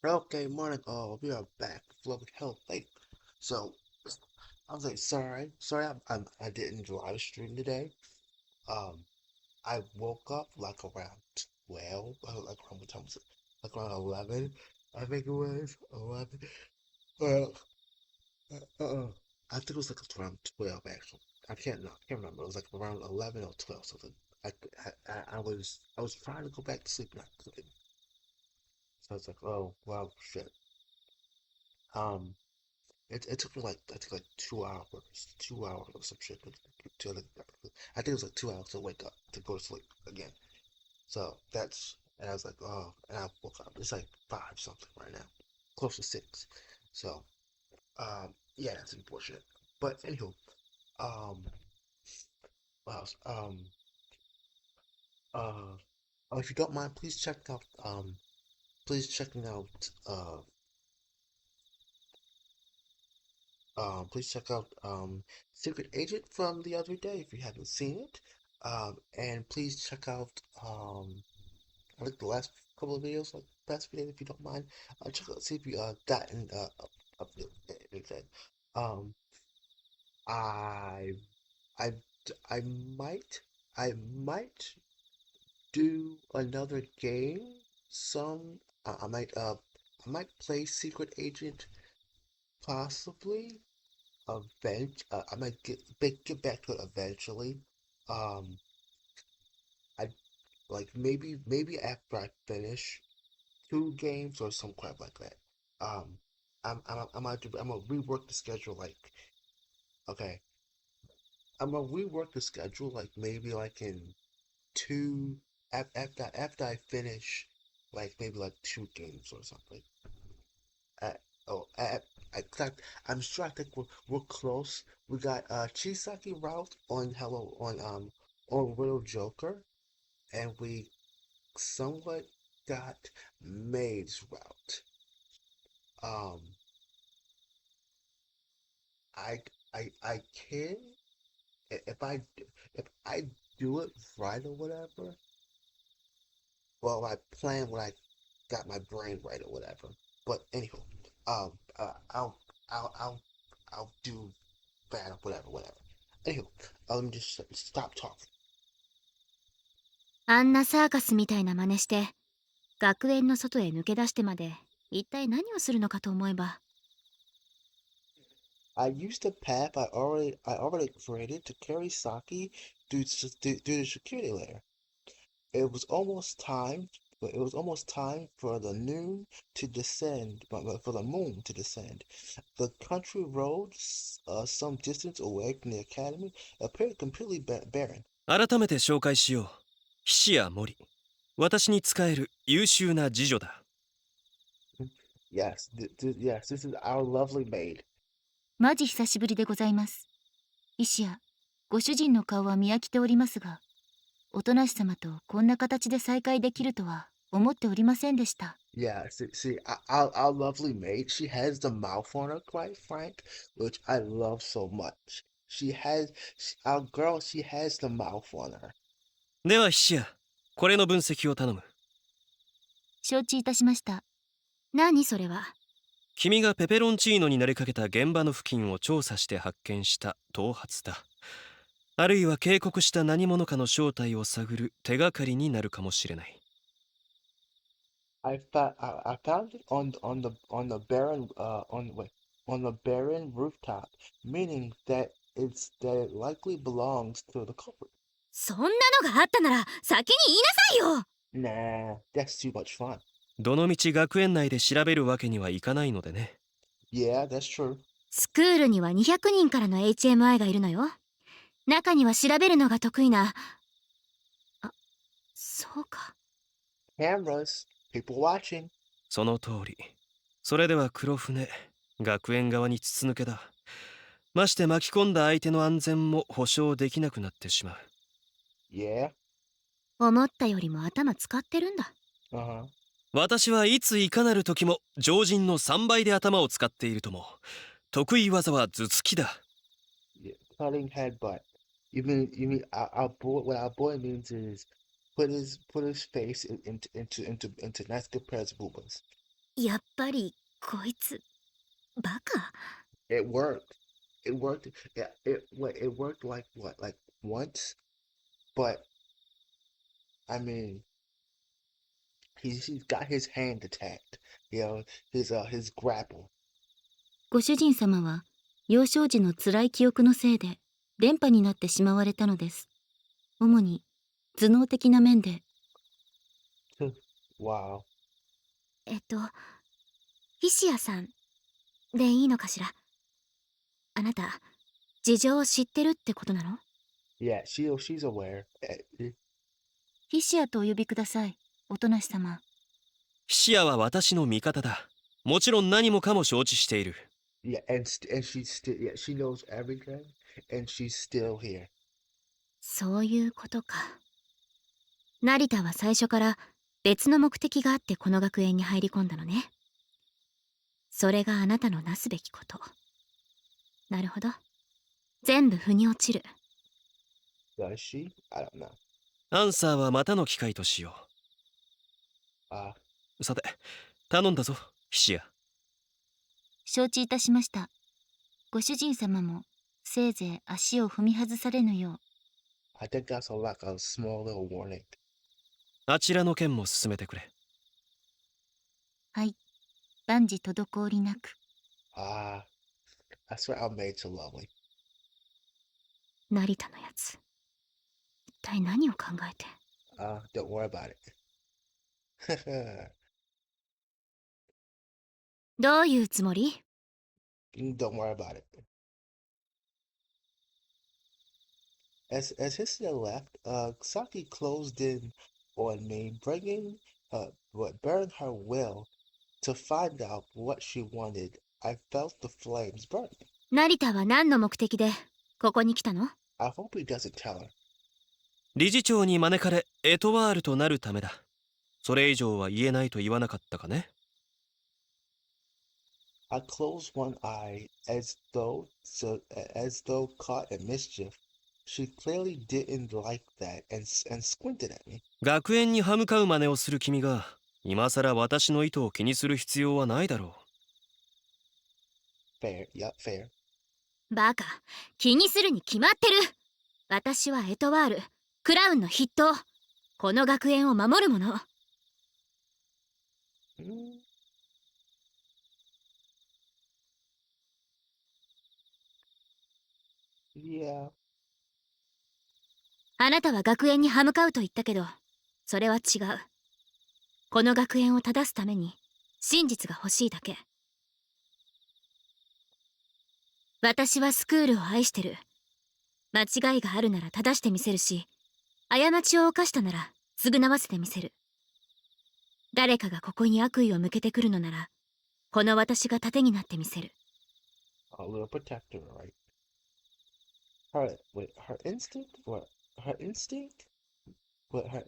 Okay, morning all. We are back with HelloLady. So, I was like, sorry, I didn't live stream today. Um, I woke up like around 12, like around what time was it? Like around 11, I think it was 11. Uh, I think it was like around 12 actually. I can't remember. It was like around 11 or 12 something. I, I was trying to go back to sleep and I couldn't. So I was like, oh, well, shit. Um, it took me like I think like 2 hours or some shit I think it was like 2 hours to wake up to go to sleep again. So that's and I was like, oh, and I woke up. It's like five something right now, close to six. So yeah, that's unfortunate. But anywho, um, what else? Uh, if you don't mind, please checking out please check out Secret Agent from the other day if you haven't seen it. And please check out I think the last couple of videos, like past video, if you don't mind. Check out see if you gotten up anything. Um, I I I might I might do another game. Some I might play Secret Agent possibly. I might get back to it eventually. Um, I like maybe after I finish two games or some crap like that. Um, I'm gonna rework the schedule. Like, okay, I'm gonna rework the schedule. Like maybe like in two after I finish, like maybe like two games or something. Uh, oh, I'm sure I think we're close. We got Chisaki route on Hello on Little Joker, and we somewhat got Maid's route. Um, I I can if I do it right or whatever. Well, I plan when I got my brain right or whatever. But anywho, um, uh, I'll I'll I'll do bad or whatever. Anywho, let me just stop talking. あんなサーカスみたいな真似して学園の外へ抜け出してまで一体何をするのかと思えば。 I used the path I already created to carry Saki through the security layer. It was almost time. It was almost time for the noon to descend, but for the moon to descend. The country road, some distance away from the academy, appeared completely barren. 改めて紹介しよう。菱谷森。私に仕える優秀な次女だ。Yes, this is our lovely maid. マジ久しぶりでございます。石谷、ご主人の顔は見飽きておりますが、おとなし様とこんな形で再会できるとは思っておりませんでした。Yeah, our lovely maid, she has the mouth on her, quite frank, which I love so much. Our girl, she has the mouth on her. では菱谷、これの分析を頼む。承知いたしました。何それは。君がペペロンチーノになりかけた現場の付近を調査して発見した頭髪だ。あるいは警告した何者かの正体を探る手がかりになるかもしれない。I found it on the barren on the barren rooftop, meaning that it likely belongs to the culprit. そんなのがあったなら先に言いなさいよ。 Nah, that's too much fun. どのみち学園内で調べるわけにはいかないのでね。Yeah, that's true. スクールには200人からの HMI がいるのよ。中には調べるのが得意な。あ、そうか。Cameras, people watching. その通り。それでは黒船、学園側に筒抜けだ。まして巻き込んだ相手の安全も保証できなくなってしまう。Yeah. 思ったよりも頭使ってるんだ。Uh-huh. 私はいついかなる時も常人の3倍で頭を使っているとも。得意技は頭突きだ。Yeah. Cutting headbutt. You mean our boy? What our boy means is put his face into nice good pairs of boobas. やっぱりこいつバカ。 It worked. It worked. Yeah, it worked like what? Like once, but I mean, he's got his hand attacked. You know, his grapple. ご主人様は幼少時の辛い記憶のせいで電波になってしまわれたのです。主に頭脳的な面で。Wow. 石谷さんでいいのかしら。あなた事情を知ってるってことなの？ Yeah, she's aware. 石谷とお呼びください、おとなし様。ヒシアは私の味方だ。もちろん何もかも承知している。Yeah, and she's still, yeah, she knows everything, and she's still here. そういうことか。成田は最初から別の目的があってこの学園に入り込んだのね。それがあなたのなすべきこと。なるほど。全部腑に落ちる。Does she? I don't know. アンサーはまたの機会としよ Uh, う。さて、頼んだぞ、ヒシア。承知いたしました。ご主人様もせいぜい足を踏み外されぬよう。I think that's like a small little warning. あちらの件も進めてくれ。はい。万事滞りなく。Ah, I swear I'm made so lovely. 成田のやつ。一体何を考えて。Don't worry about it. どういうつもり？ Don't worry about it. As Hisia left, Saki closed in on me, burned her will to find out what she wanted. I felt the flames burn. 成田は何の目的でここに来たの？ I hope he doesn't tell her. 理事長に招かれエトワールとなるためだ。それ以上は言えないと言わなかったかね。I closed one eye as though caught in mischief. She clearly didn't like that and squinted at me. 学園に歯向かう真似をする君が今さら私の意図を気にする必要はないだろ Fair, yup, fair. バカ、気にするに決まってる。私はエトワール、クラウンの筆頭。この学園を守る者。Mm, yeah. あなたは学園に歯向かうと言ったけど、それは違う。この学園を正すために真実が欲しいだけ。私はスクールを愛してる。間違いがあるなら正してみせるし、過ちを犯したなら償わせてみせる。誰かがここに悪意を向けてくるのなら、この私が盾になってみせる。A little protector, right? Her instinct? What? Her instinct? Her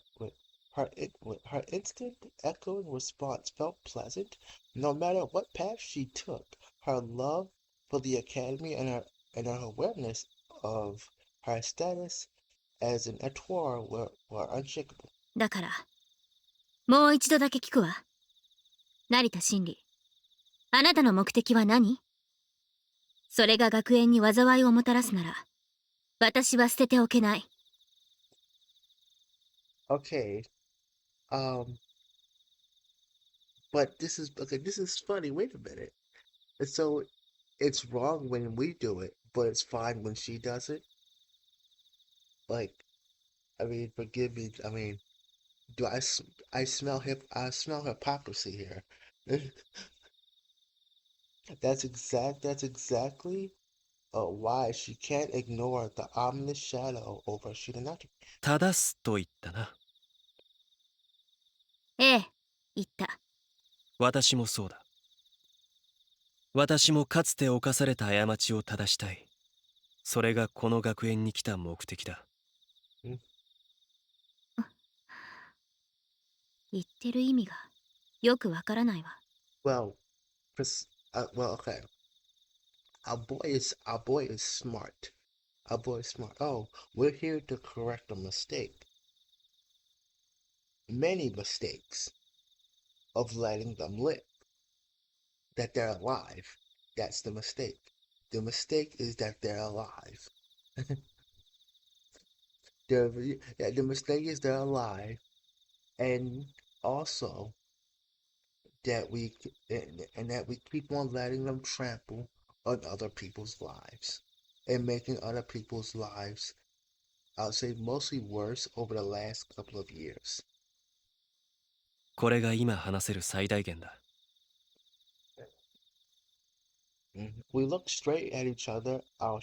instinct echoing response felt pleasant. No matter what path she took, her love for the academy and her awareness of her status as an étoile were unshakable. だから、もう一度だけ聞くわ。成田真理。あなたの目的は何？それが学園に災いをもたらすなら、私は捨てておけない。Okay, um, but this is funny. Wait a minute. So it's wrong when we do it, but it's fine when she does it. Like, I mean, forgive me. I mean, I smell hypocrisy here. That's exactly why she can't ignore the ominous shadow over Shiranaki. 正すと言ったな。ええ、言った。私もそうだ。私もかつて犯された過ちを正したい。それがこの学園に来た目的だ。Hmm? 言ってる意味がよくわからないわ。Well, okay. Our boy is smart. Our boy is smart. Oh, we're here to correct a mistake. Many mistakes of letting them live. that they're alive. That's the mistake. The mistake is that they're alive. The mistake is they're alive, and also that we keep on letting them trample on other people's lives and making other people's lives, I'll say, mostly worse over the last couple of years. これが今話せる最大限だ。We looked straight at each other, our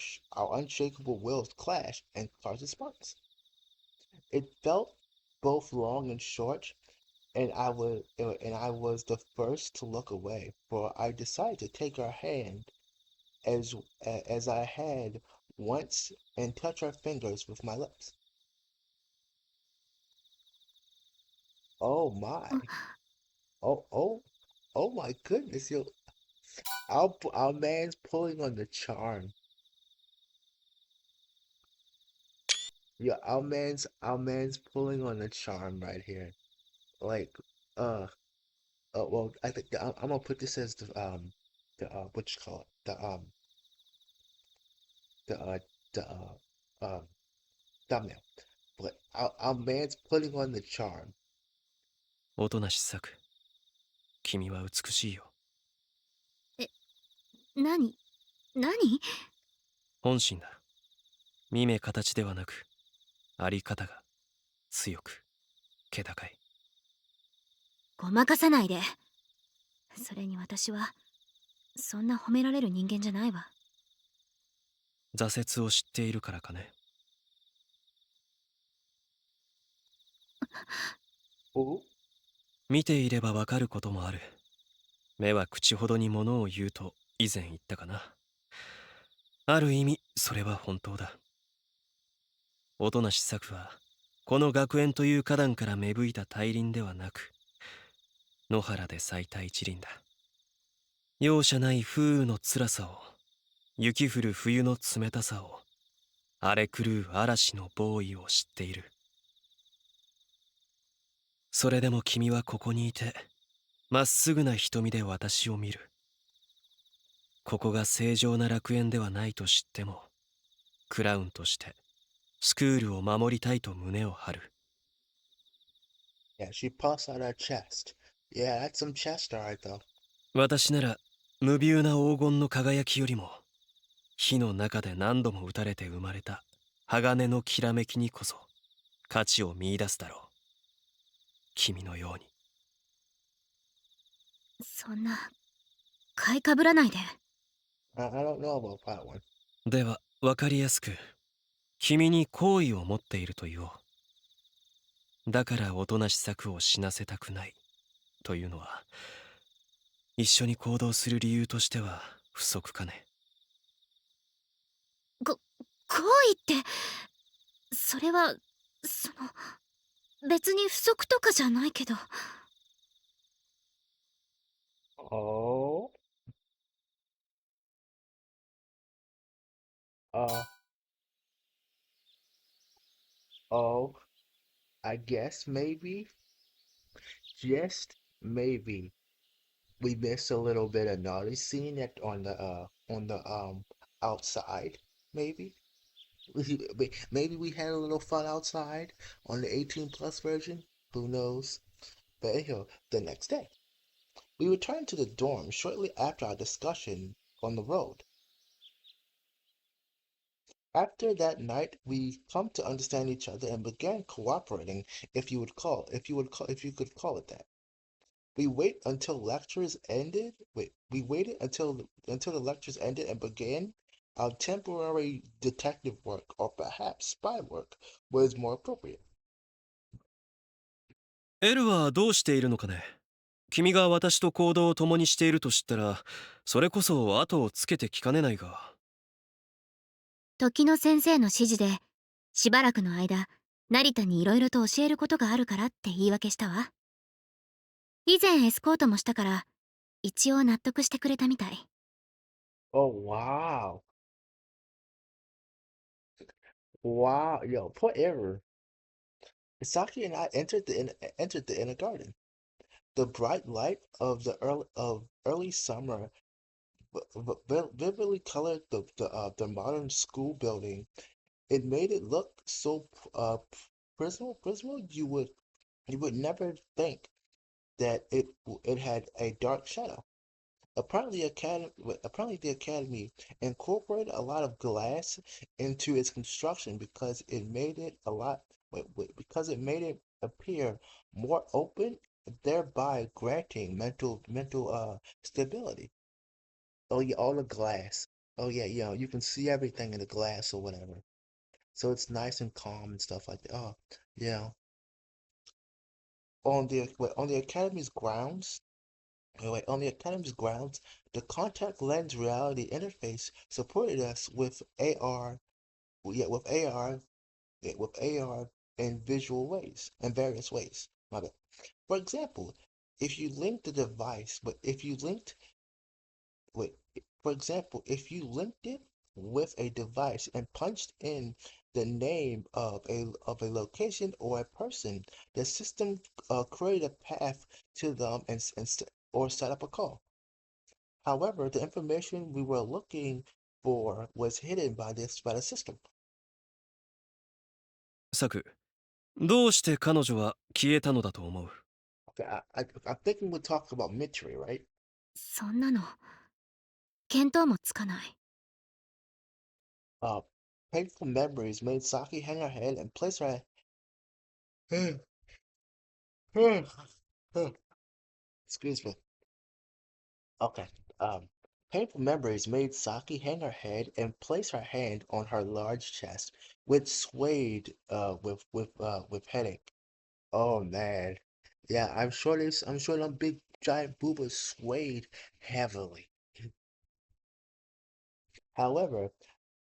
unshakable wills clashed and caused sparks. It felt both long and short, and I was the first to look away, for I decided to take her hand as as I had once and touch her fingers with my lips. Oh my! Oh oh oh my goodness! Our man's pulling on the charm. Yeah, our man's pulling on the charm right here. Like, uh, well, I think I'm gonna put this as the what you call it, the the thumbnail. But our man's putting on the charm. 音無し作、君は美しいよ。何？本心だ。見目形ではなく、あり方が強く、気高い。ごまかさないで。それに私はそんな褒められる人間じゃないわ。挫折を知っているからかね。お、見ていればわかることもある。目は口ほどにものを言うと以前言ったかな。ある意味それは本当だ。音無し作はこの学園という花壇から芽吹いた大輪ではなく、野原で咲いた一輪だ。容赦ない風雨の辛さを、雪降る冬の冷たさを、荒れ狂う嵐の暴威を知っている。それでも君はここにいて、まっすぐな瞳で私を見る。ここが正常な楽園ではないと知っても、クラウンとしてスクールを守りたいと胸を張る。yeah, she puffs out her chest. Yeah, that's some chest, all right, though. 私なら無ビューな黄金の輝きよりも、火の中で何度も打たれて生まれた鋼のきらめきにこそ価値を見出すだろう。君のように。そんな買いかぶらないで。I don't know about that one. では分かりやすく、君に好意を持っていると言おう。だからおとなし作を死なせたくないというのは、一緒に行動する理由としては不足かね。好意ってそれは別に不足とかじゃないけど。Oh, uh, oh, I guess maybe, just maybe, we missed a little bit of naughty scene on the outside. Maybe maybe we had a little fun outside on the 18 plus version. Who knows? But anyhow, the next day, we returned to the dorm shortly after our discussion on the road. After that night, we come to understand each other and began cooperating, if you could call it that. We waited until the lectures ended and began our temporary detective work, or perhaps spy work, was more appropriate. エルはどうしているのかね。君が私と行動を共にしていると知ったら、それこそ後をつけてきかねないが。時の先生の指示でしばらくの間成田にいろいろと教えることがあるからって言い訳したわ。以前エスコートもしたから一応納得してくれたみたい。Oh wow. Wow, yo, poor error. Saki and I entered the inner garden. The bright light of early summer vividly colored the modern school building. It made it look so prismal you would never think that it had a dark shadow. Apparently the academy incorporated a lot of glass into its construction because it made it a lot because it made it appear more open, thereby granting mental stability. Oh yeah, all the glass. Oh yeah, you can see everything in the glass or whatever. So it's nice and calm and stuff like that. Oh, yeah. On the academy's grounds, on the academy's grounds, the contact lens reality interface supported us with AR, yeah, with AR in various ways. My bad. For example, if you link the device, but if you linked Wait, for example, if you linked it with a device and punched in the name of a location or a person, the system created a path to them or set up a call. However, the information we were looking for was hidden by the system. サク、どうして彼女は消えたのだと思う？ Okay, I'm thinking we're talking about Mitri, right? そんなの見当もつかない。 Uh, painful memories made Saki hang her head and place her. Excuse me. Okay. Um, Painful memories made Saki hang her head and place her hand on her large chest, which swayed with headache. Oh man. Yeah, I'm sure them big giant boobas swayed heavily. However,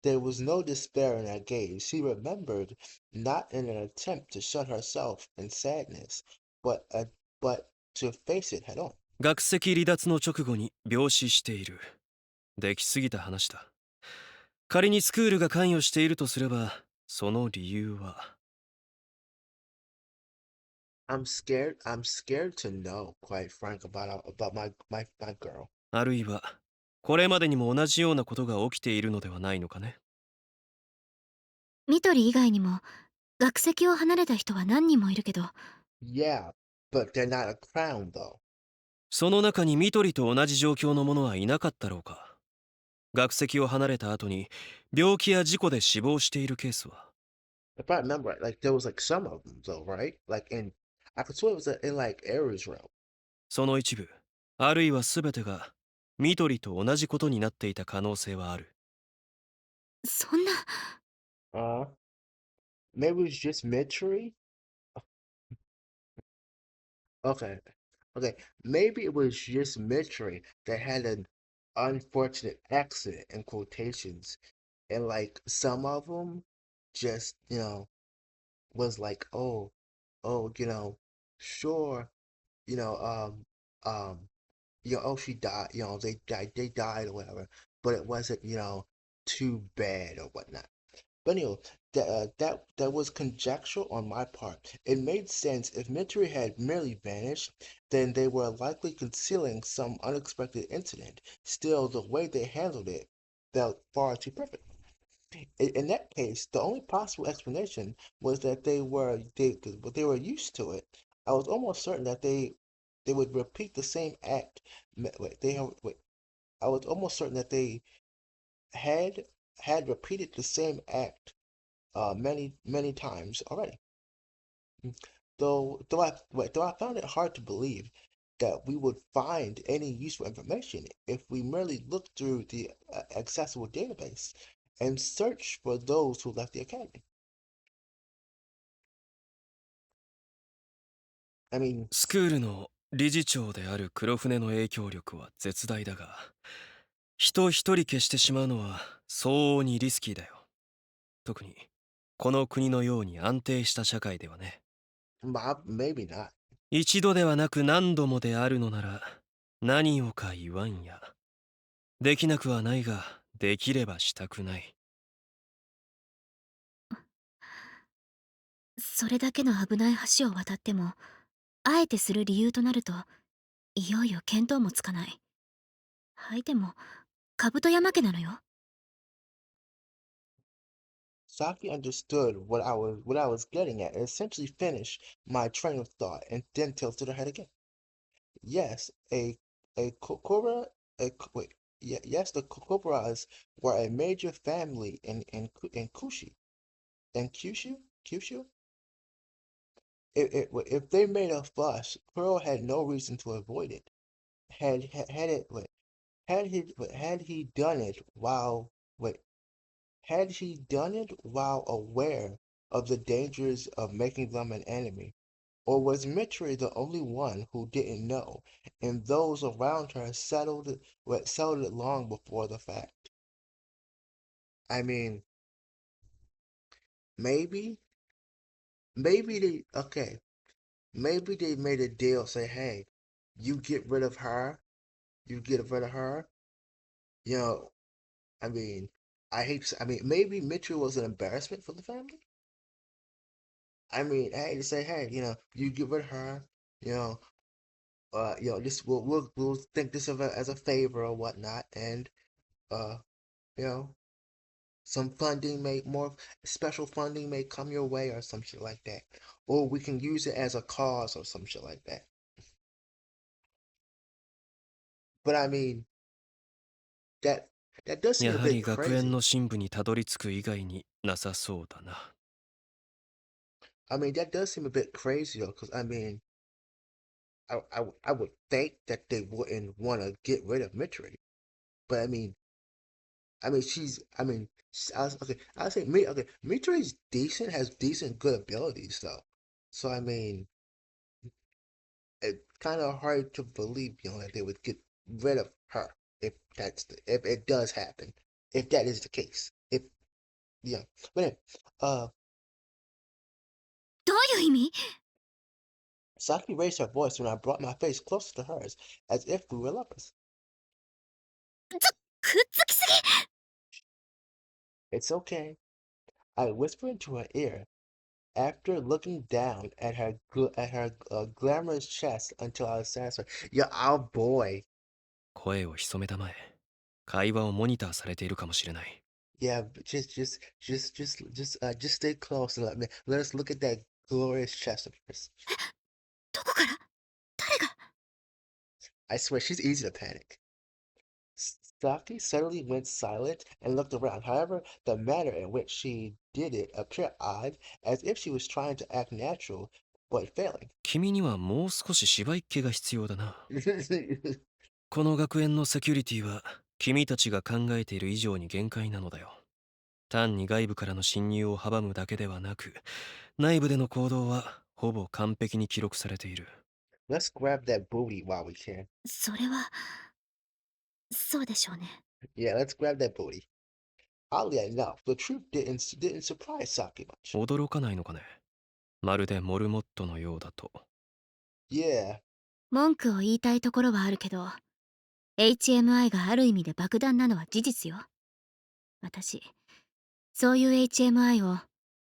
there was no despair in her gaze. She remembered, not in an attempt to shut herself in sadness, but but to face it head on. 学籍離脱の直後に病死している。できすぎた話だ。仮にスクールが関与しているとすれば、その理由は。I'm scared to know, quite frank, about my girl. あるいは、これまでにも同じようなことが起きているのではないのかね。ミトリ以外にも学籍を離れた人は何人もいるけど、 Yeah, but they're not a crown though. その中にミトリと同じ状況の者はいなかったろうか。学籍を離れた後に病気や事故で死亡しているケースは。If I remember right, like there was like some of them though, right? I could swear it was in like Ares realm. その一部、あるいは全てがミトリと同じことになっていた可能性はある。そんな。 Uh, Maybe it was just Mitri. Okay, okay. Maybe it was just Mitri that had an unfortunate accident in quotations, and like some of them just was like, oh, sure, you know, um, oh, she died, they died or whatever, but it wasn't, too bad or whatnot. But anyway, that was conjecture on my part. It made sense if Mitri had merely vanished, then they were likely concealing some unexpected incident. Still, the way they handled it felt far too perfect. In that case, the only possible explanation was that they were used to it. I was almost certain that they would repeat the same act. Wait. I was almost certain that they had had repeated the same act many times already. Though I found it hard to believe that we would find any useful information if we merely looked through the accessible database and searched for those who left the academy. I mean, スクールの理事長である黒船の影響力は絶大だが、人一人消してしまうのは相応にリスキーだよ。特にこの国のように安定した社会ではね。maybe not. 一度ではなく何度もであるのなら何をか言わんや。できなくはないができればしたくない。それだけの危ない橋を渡ってもあえてする理由となるといよいよ見当もつかない。相手も兜山家なのよ。Saki understood what I was getting at and essentially finished my train of thought and then tilted her head again. Yes, Kokora, wait, yes, the Kokoras were a major family in Kyushu. If they made a fuss, Pearl had no reason to avoid it. Had it wait, had he done it while wait had he done it while aware of the dangers of making them an enemy? Or was Mitri the only one who didn't know, and those around her settled it long before the fact? I mean, maybe, maybe they okay, maybe they made a deal. Say, hey, you get rid of her, you get rid of her. You know, I mean, I mean, maybe Mitri was an embarrassment for the family. I mean, hey, to say, hey, you get rid of her, you know, this we'll think this of as a favor or whatnot, and uh, you know, some funding may more special funding may come your way or some shit like that, or we can use it as a cause or some shit like that. But I mean, that that does seemやa は bit り学園 crazy. の深部にたどり着く以外になさそうだな。 I mean, that does seem a bit crazy though, because I mean, I would think that they wouldn't want to get rid of Mitri, but okay. I say me. Okay, Mitri's decent, has decent, good abilities though. So I mean, it's kind of hard to believe, that they would get rid of her if it does happen, if that is the case. If yeah, but anyway, uh, どういう意味？ Saki raised her voice when I brought my face closer to hers, as if we were lovers. くっつきすぎ。 It's okay. I whispered into her ear after looking down at her glamorous chest until I was satisfied. Yeah, oh boy. 声を潜めたまえ。会話をモニターされているかもしれない。 Yeah, just stay close and let us look at that glorious chest of yours. どこから？誰が？ I swear she's easy to panic. Saki suddenly went silent and looked around. However, the manner in which she did it appeared odd, as if she was trying to act natural, but failing. 君にはもう少し芝居っ気が必要だな。この学園のセキュリティは君たちが考えている以上に限界なのだよ。単に外部からの侵入を阻むだけではなく、内部での行動はほぼ完璧に記録されている。 Let's grab that booty while we can. それは、そうでしょうね。Yeah, let's grab that booty. Oddly enough, the truth didn't surprise Saki much. 驚かないのかね。まるでモルモットのようだと。 Yeah, 文句を言いたいところはあるけど、HMI がある意味で爆弾なのは事実よ。私、そういう HMI を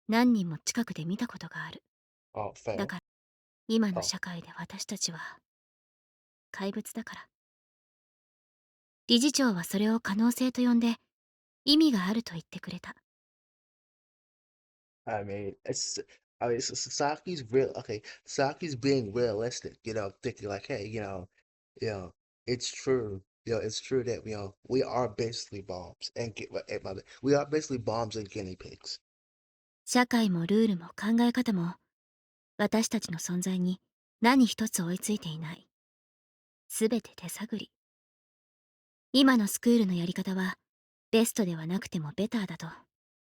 何人も近くで見たことがある。oh, だ fair. から、今の Oh, 社会で私たちは怪物だから。理事長はそれを可能性と呼んで意味があると言ってくれた。I mean, Saki's real. Okay, Saki's being realistic. Thinking like, hey, you know, it's true. It's true that we are basically bombs we are basically bombs and guinea pigs. 社会もルールも考え方も私たちの存在に何一つ追いついていない。すべて手探り。今のスクールのやり方はベストではなくてもベターだと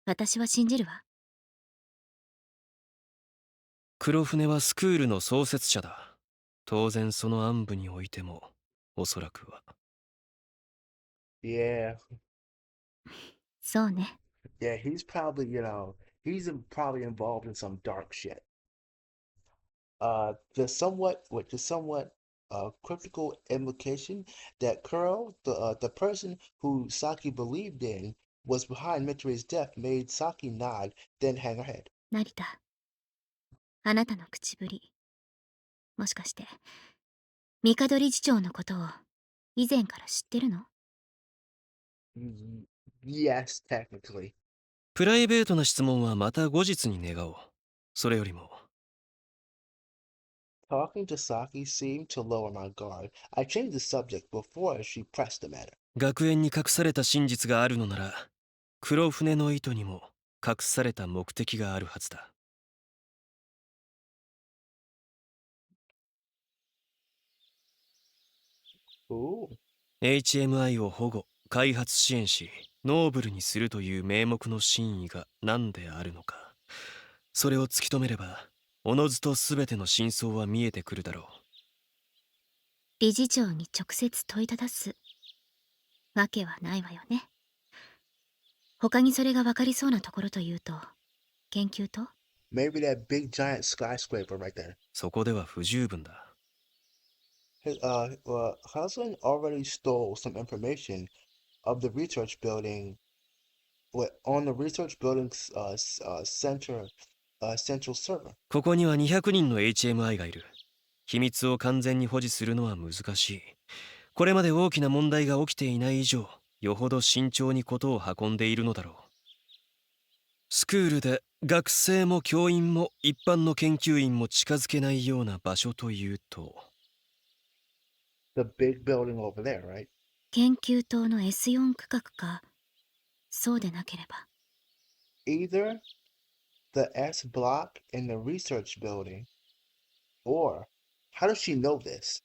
私は信じるわ。黒船はスクールの創設者だ。当然その暗部においてもおそらくは。 Yeah, そうね。yeah. He's probably involved in some dark shit. The somewhat cryptical implication that Kuro, the person who Saki believed in, was behind Mitori's death made Saki nod, then hang her head. 成田、あなたの口ぶり。もしかして帝理事長のことを以前から知ってるの？ Yes, technically. プライベートな質問はまた後日に願おう。それよりも、Talking to Saki seemed to lower my guard. I changed the subject before she pressed the matter. 学園に隠された真実があるのなら、黒船の糸にも隠された目的があるはずだ。Ooh. HMI を保護、開発支援し、ノーブルにするという名目の真意が何であるのか。それを突き止めれば、おのずと全ての真相は見えてくるだろう。理事長に直接問いただすわけはないわよね。他にそれが分かりそうなところというと、研究と？ Maybe that big giant skyscraper right there. そこでは不十分だ。His husband already stole some information of the research building, on the research building's central server. ここには200人の HMI がいる。秘密を完全に保持するのは難しい。これまで大きな問題が起きていない以上、よほど慎重にことを運んでいるのだろう。スクールで学生も教員も一般の研究員も近づけないような場所というと、The big building over there, right? 研究棟の S4 区画か、そうでなければ。Either the S block in the research building, or how does she know this?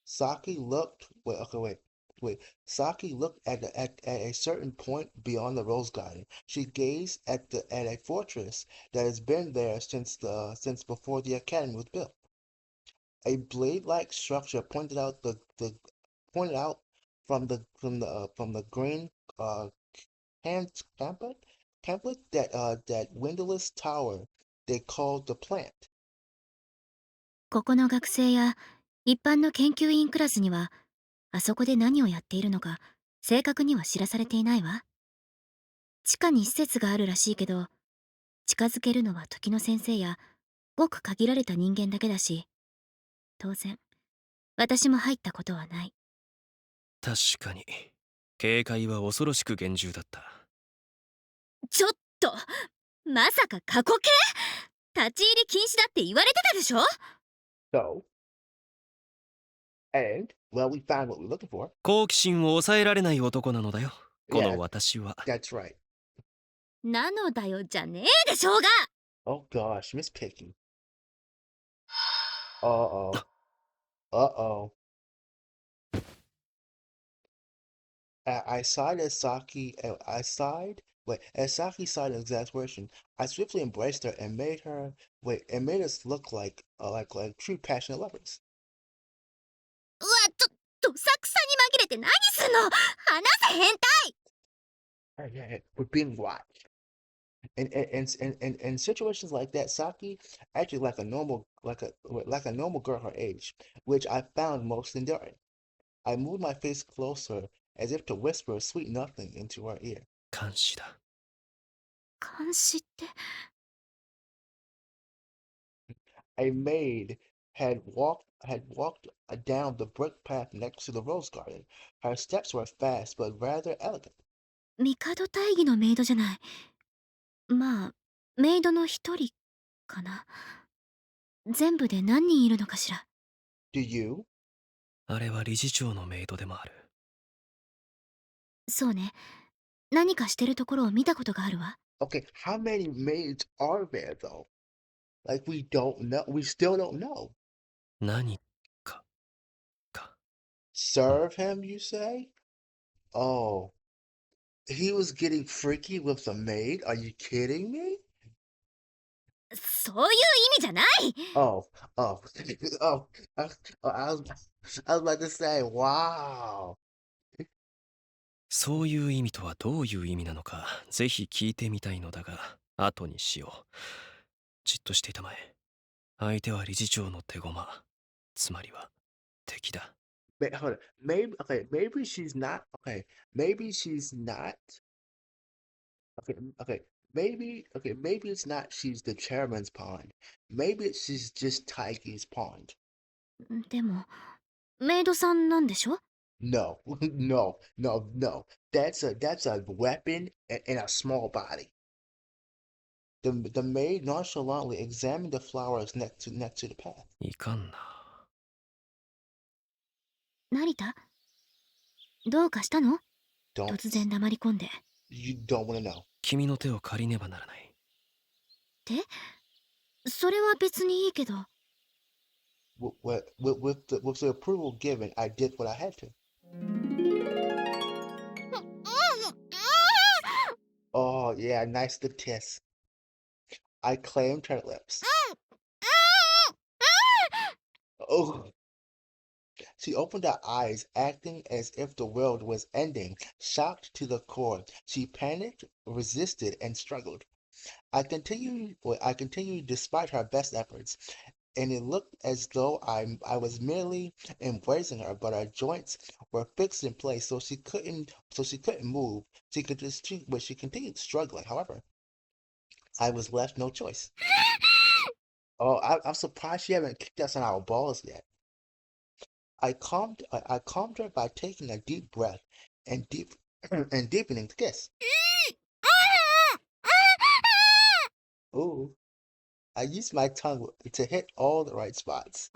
Saki looked. Wait, okay, wait. Saki looked at a certain point beyond the rose garden. She gazed at a fortress that has been there since before the academy was built. A blade-like structure the pointed out from the green pamphlet that windowless tower they called the plant. ここの学生や一般の研究員クラスには、あそこで何をやっているのか正確には知らされていないわ。地下に施設があるらしいけど、近づけるのは時の先生やごく限られた人間だけだし、当然私も入ったことはない。確かに警戒は恐ろしく厳重だった。ちょっと、まさか過去形？立ち入り禁止だって言われてたでしょ？ So, well, we found what we're looking for. 好奇心を抑えられない男なのだよ、この Yeah, 私は。 that's right. なのだよじゃねえでしょうが。 Oh gosh, Miss Picky. Uh-oh. Uh-oh. I sighed as Saki. I sighed. Wait, as Saki sighed in exasperation, I swiftly embraced her and made her. Wait, and made us look like true passionate lovers. うわ、どさくさに紛れて何すんの？話せ変態。 Yeah, we're being watched. In situations like that, Saki acted like a normal girl her age, which I found most endearing. I moved my face closer as if to whisper sweet nothing into her ear. 監視だ。監視って？ A maid had walked down the brick path next to the rose garden. Her steps were fast but rather elegant. 帝大義のメイドじゃない。まあ、メイドの一人かな。全部で何人いるのかしら。Do you? あれは理事長のメイドでもある。そうね。何かしてるところを見たことがあるわ。Okay, how many maids are there though? Like we don't know. We still don't know. 何かか。Serve him, you say? Oh, he was getting freaky with the maid? Are you kidding me? そういう意味じゃない。 Oh, oh, oh, I, I was about to say, wow. そういう意味とはどういう意味なのか、ぜひ聞いてみたいのだが、後にしよう。じっとしていたまえ。相手は理事長の手駒。つまりは敵だ。Hold on. Maybe she's not. Okay, maybe she's not. Okay, okay. Maybe okay, maybe it's not she's the chairman's pond. Maybe she's just Taiki's pond. でも、メイドさんなんでしょ？ No, no, no, no. That's a weapon in a small body. The maid nonchalantly examined the flowers next to the path. いかんな。成田、どうかしたの？ Don't 突然黙り込んで。you don't want to know. 君の手を借りねばならない。手？それは別にいいけど。With the approval given, I did what I had to. Oh yeah, nice to kiss. I claimed her lips. Oh, she opened her eyes, acting as if the world was ending, shocked to the core. She panicked, resisted, and struggled. I continued despite her best efforts, and it looked as though I was merely embracing her, but her joints were fixed in place, so she couldn't move. But she continued struggling. However, I was left no choice. Oh, I'm surprised she haven't kicked us in our balls yet. I calmed her by taking a deep breath and deep and deepening the kiss. Ooh, I used my tongue to hit all the right spots.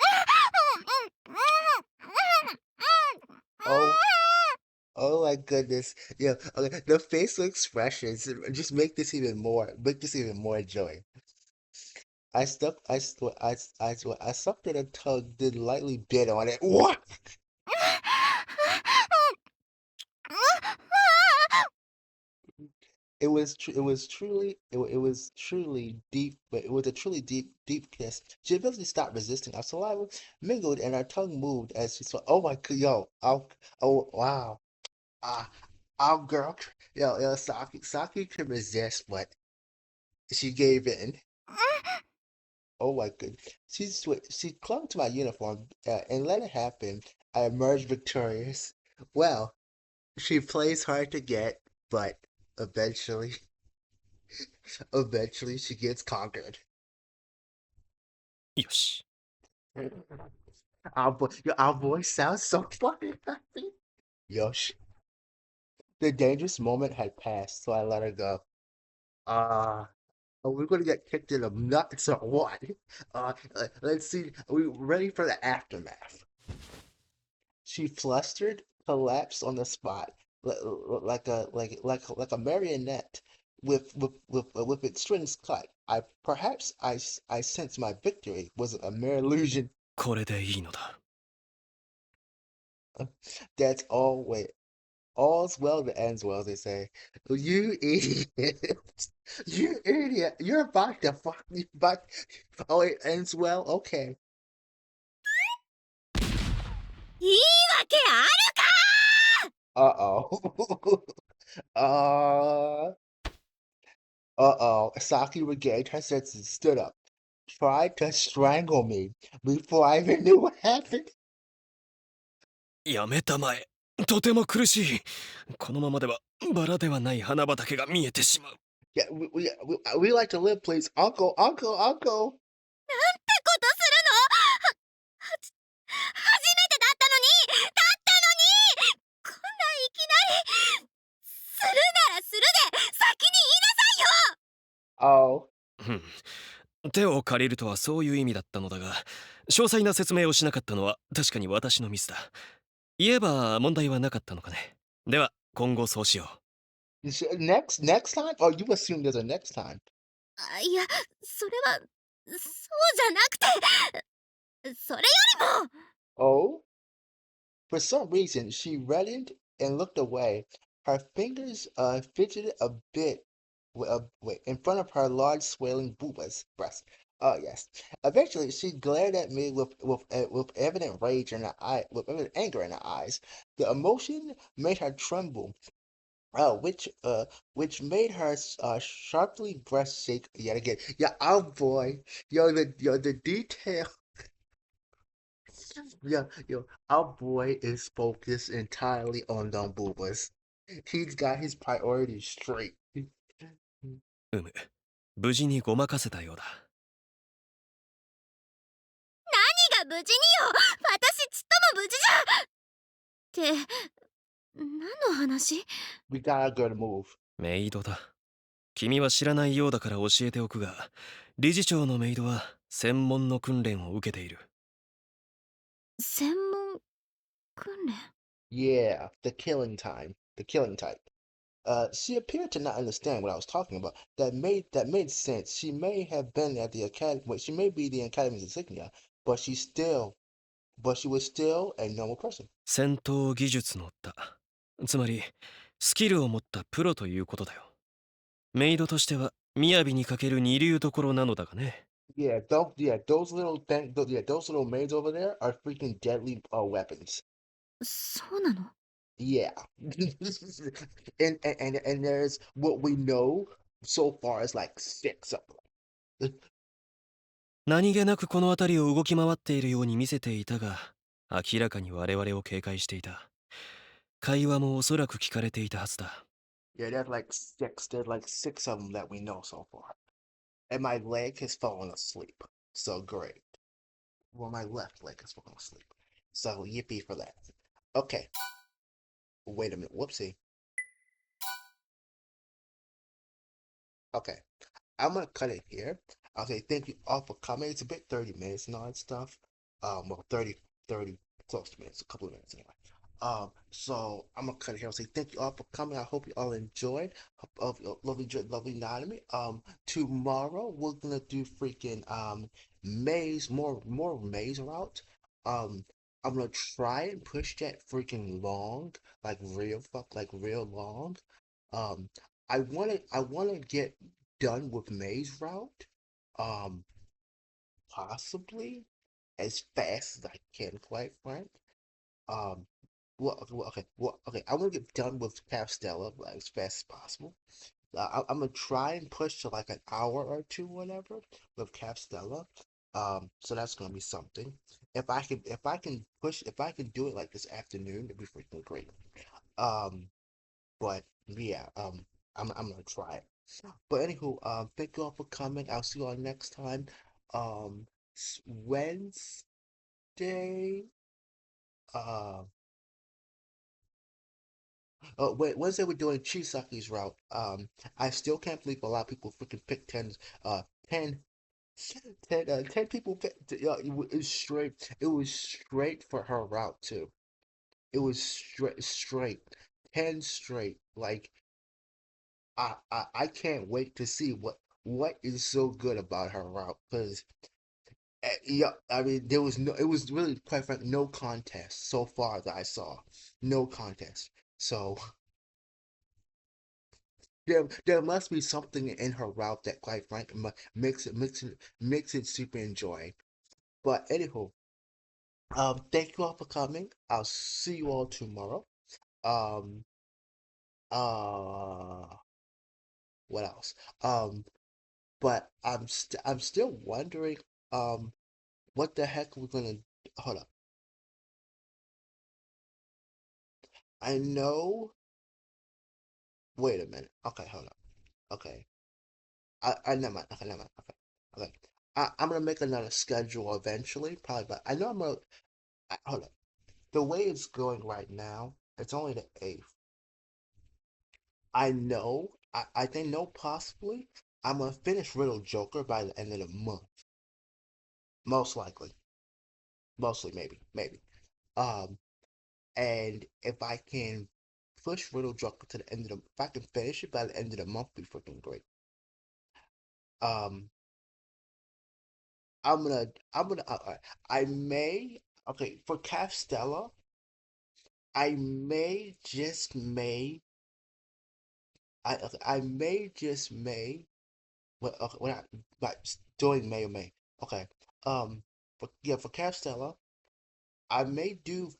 Oh, oh my goodness. Yeah, okay, the facial expressions just make this even more joy. I sucked at her tongue, then lightly bit on it. What? It was truly deep, but it was a truly deep kiss. She eventually stopped resisting. Our saliva mingled and our tongue moved as she saw. Oh my god, yo, oh wow, ah, our girl, yo, Saki could resist, but she gave in. Oh my goodness, she clung to my uniform and let it happen. I emerged victorious. Well, she plays hard to get, but eventually. Eventually, she gets conquered. よし。Our voice sounds so fucking happy. Yosh. The dangerous moment had passed, so I let her go. Are we gonna get kicked in the nuts or what? Let's see. Are we ready for the aftermath? She flustered, collapsed on the spot, like a marionette with its strings cut. I sensed my victory was a mere illusion. これでいいのだ。That's all. Wait, all's well that ends well, they say. You idiot! You idiot! You're about to fuck me, but oh, it ends well. Okay. いいわけある！ Uh-oh. uh Uh-oh. Saki regained her senses and stood up, tried to strangle me before I even knew what happened. やめたまえ。とても苦しい。このままではバラではない花畑が見えてしまう。Yeah, we like to live, please. Uncle, uncle, uncle. ってことするの？初めてだったのに！こんないきなり！するならするで先にOh, うん。手を借りるとはそういう意味だったのだが、詳細な説明をしなかったのは確かに私のミスだ。言えば問題はなかったのかね。では今後そうしよう。next time? Oh, you assume there's a next time. 言いなさいよ！いや、それは、そうじゃなくて、それよりも！ Oh, for some reason, she reddened and looked away. Her fingers fidgeted a bit in front of her large swelling booba's breast. Oh yes. Eventually, she glared at me with evident rage in her eye, with evident anger in her eyes. The emotion made her tremble, which made her sharply breast shake yet again. Yeah, oh boy, the detail. Yeah, our boy is focused entirely on them boobas. He's got his priorities straight. うむ。無事にごまかせたようだ。何が無事によ。私ちっとも無事じゃって何の話？ We gotta go to move. メイドだ。君は知らないようだから教えておくが、理事長のメイドは専門の訓練を受けている。専門訓練？ Yeah, the killing time. The killing type. She appeared to not understand what I was talking about. That made sense. She may have been at the academy. Well, she may be the academy's insignia, but she was still a normal person. 戦闘技術の他、つまりスキルを持ったプロということだよ。メイドとしては雅にかける二流どころなのだがね。Those little maids over there are freaking deadly weapons. そうなの？ Yeah, and there's what we know so far is like six of them. 何気なくこの辺りを動き回っているように見せていたが、明らかに我々を警戒していた。会話もおそらく聞かれていたはずだ。Yeah, there's like six. There's like six of them that we know so far. And my leg has fallen asleep. So great. Well, my left leg has fallen asleep. So yippee for that. Okay. Wait a minute. Whoopsie. Okay. I'm gonna cut it here. I'll say thank you all for coming. It's a bit 30 minutes and all that stuff. Well, 30 close to minutes, a couple of minutes anyway. So I'm gonna cut it here. I'll say thank you all for coming. I hope you all enjoyed. Hope lovely night of me. Tomorrow we're gonna do freaking maze, more maze route. Um, I'm gonna try and push that freaking long, like real long. Um, I wanna get done with maze route, um, possibly as fast as I can, quite frank. Um, okay. I want to get done with Castella like, as fast as possible. I'm gonna try and push to like an hour or two, whatever, with Castella. So that's gonna be something. If I can do it like this afternoon, it'd be freaking great. Um, but yeah, I'm gonna try it. But anywho, thank you all for coming. I'll see you all next time. Um, Wednesday. Uh, Wednesday we're doing Chisaki's route. I still can't believe a lot of people freaking pick 10, 10 people picked. It was straight for her route too. It was straight, 10 straight. Like I can't wait to see what is so good about her route because yeah, I mean it was really quite frankly no contest so far that I saw, no contest. So there must be something in her route that quite frankly makes it super enjoying. But anywho, thank you all for coming. I'll see you all tomorrow. Um, uh, what else? But I'm still wondering, um, what the heck we're gonna hold up. I know. Wait a minute. Okay, hold up. Okay. I never mind. Okay, never mind. Okay. Okay. I'm gonna make another schedule eventually, probably, but I know hold up. The way it's going right now, it's only the 8th. I think no possibly I'm gonna finish Riddle Joker by the end of the month. Most likely. Mostly maybe. Um and if I can push Riddle Joker to the end of the if I can finish it by the end of the month, be freaking great. Um I may okay for Castella, I may just may I may just may well, okay, we're not like doing May or May. Okay. For Castella, I may do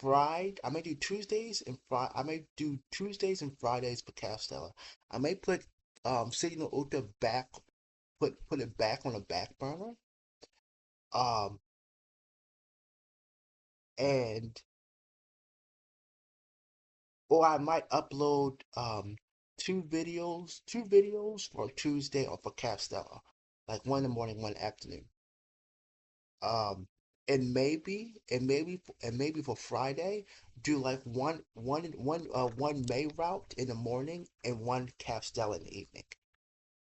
I may do Tuesdays and Fridays for Castella. I may put Signal Uta back put it back on the back burner. Um and or I might upload two videos for Tuesday or for Castella, like one in the morning, one afternoon. Um, and maybe for Friday, do like one May route in the morning and one Castella in the evening.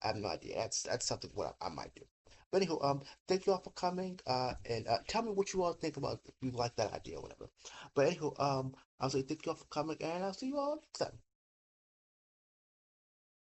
I have no idea. That's something what I might do. But anywho, thank you all for coming. And tell me what you all think about if you like that idea or whatever. But anywho, I'll say thank you all for coming, and I'll see you all next time.